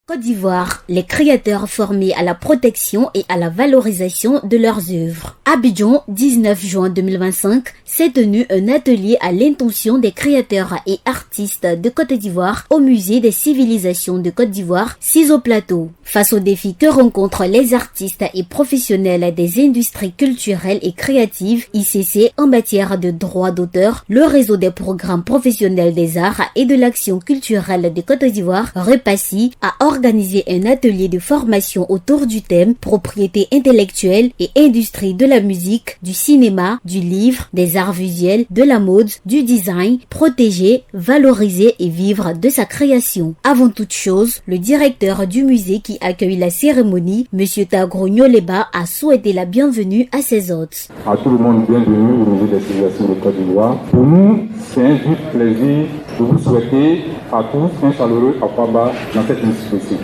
Côte d'Ivoire, les créateurs formés à la protection et à la valorisation de leurs œuvres. Abidjan, 19 juin 2025, s'est tenu un atelier à l'intention des créateurs et artistes de Côte d'Ivoire au Musée des civilisations de Côte d'Ivoire, sis au plateau. Face aux défis que rencontrent les artistes et professionnels des industries culturelles et créatives, ICC, en matière de droits d'auteur, le réseau des programmes professionnels des arts et de l'action culturelle de Côte d'Ivoire, REPACI, a organisé un atelier de formation autour du thème propriété intellectuelle et industrie de la musique, du cinéma, du livre, des arts visuels, de la mode, du design, protéger, valoriser et vivre de sa création. Avant toute chose, le directeur du musée qui accueille la cérémonie, M. Tagro Nyoleba, a souhaité la bienvenue à ses hôtes. À tout le monde, bienvenue au Musée des civilisations de Côte d'Ivoire. Pour nous, c'est un vif plaisir de vous souhaiter à tous un chaleureux akaba dans cette institution.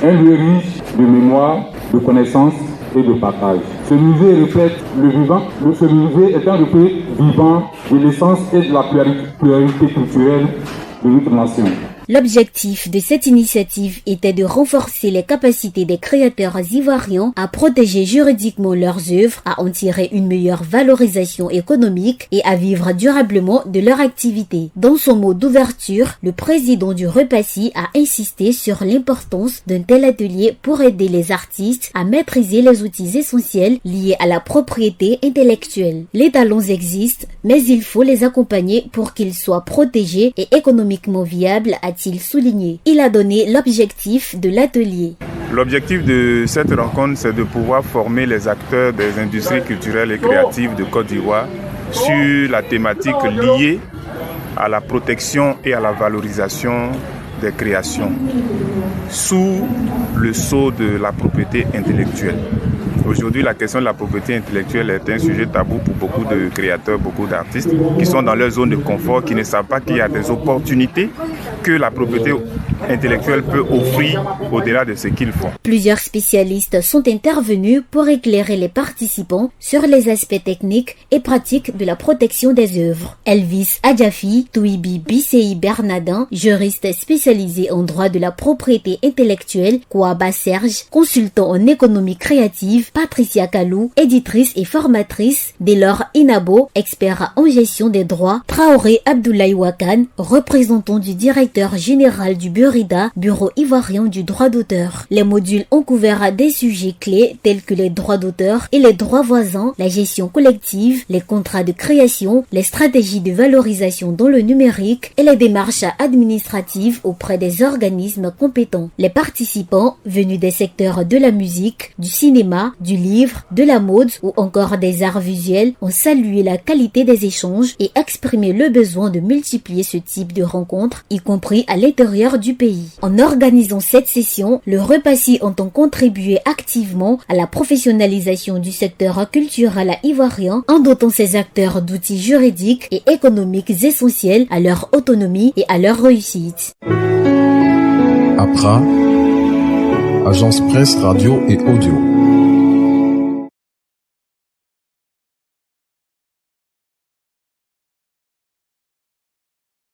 Un lieu riche de mémoire, de connaissances et de partage. Ce musée reflète le vivant. Ce musée est un reflet vivant de l'essence et de la pluralité culturelle de notre nation. L'objectif de cette initiative était de renforcer les capacités des créateurs ivoiriens à protéger juridiquement leurs œuvres, à en tirer une meilleure valorisation économique et à vivre durablement de leur activité. Dans son mot d'ouverture, le président du REPACI a insisté sur l'importance d'un tel atelier pour aider les artistes à maîtriser les outils essentiels liés à la propriété intellectuelle. Les talents existent, mais il faut les accompagner pour qu'ils soient protégés et économiquement viables, a-t-il souligné. Il a donné l'objectif de l'atelier. L'objectif de cette rencontre, c'est de pouvoir former les acteurs des industries culturelles et créatives de Côte d'Ivoire sur la thématique liée à la protection et à la valorisation des créations sous le sceau de la propriété intellectuelle. Aujourd'hui, la question de la propriété intellectuelle est un sujet tabou pour beaucoup de créateurs, beaucoup d'artistes qui sont dans leur zone de confort, qui ne savent pas qu'il y a des opportunités que la propriété intellectuelle peut offrir au-delà de ce qu'ils font. Plusieurs spécialistes sont intervenus pour éclairer les participants sur les aspects techniques et pratiques de la protection des œuvres. Elvis Adjafi, Touibi Bissei Bernardin, juriste spécialisé en droit de la propriété intellectuelle, Kouaba Serge, consultant en économie créative, Patricia Kalou, éditrice et formatrice, Delors Inabo, expert en gestion des droits, Traoré Abdoulaye Wakan, représentant du directeur général du Burida, Bureau ivoirien du droit d'auteur. Les modules ont couvert des sujets clés tels que les droits d'auteur et les droits voisins, la gestion collective, les contrats de création, les stratégies de valorisation dans le numérique et les démarches administratives auprès des organismes compétents. Les participants, venus des secteurs de la musique, du cinéma, du livre, de la mode ou encore des arts visuels, ont salué la qualité des échanges et exprimé le besoin de multiplier ce type de rencontres, y compris à l'intérieur du pays. En organisant cette session, le REPACI entend contribuer activement à la professionnalisation du secteur culturel ivoirien en dotant ses acteurs d'outils juridiques et économiques essentiels à leur autonomie et à leur réussite. APRA, Agence Presse Radio et Audio.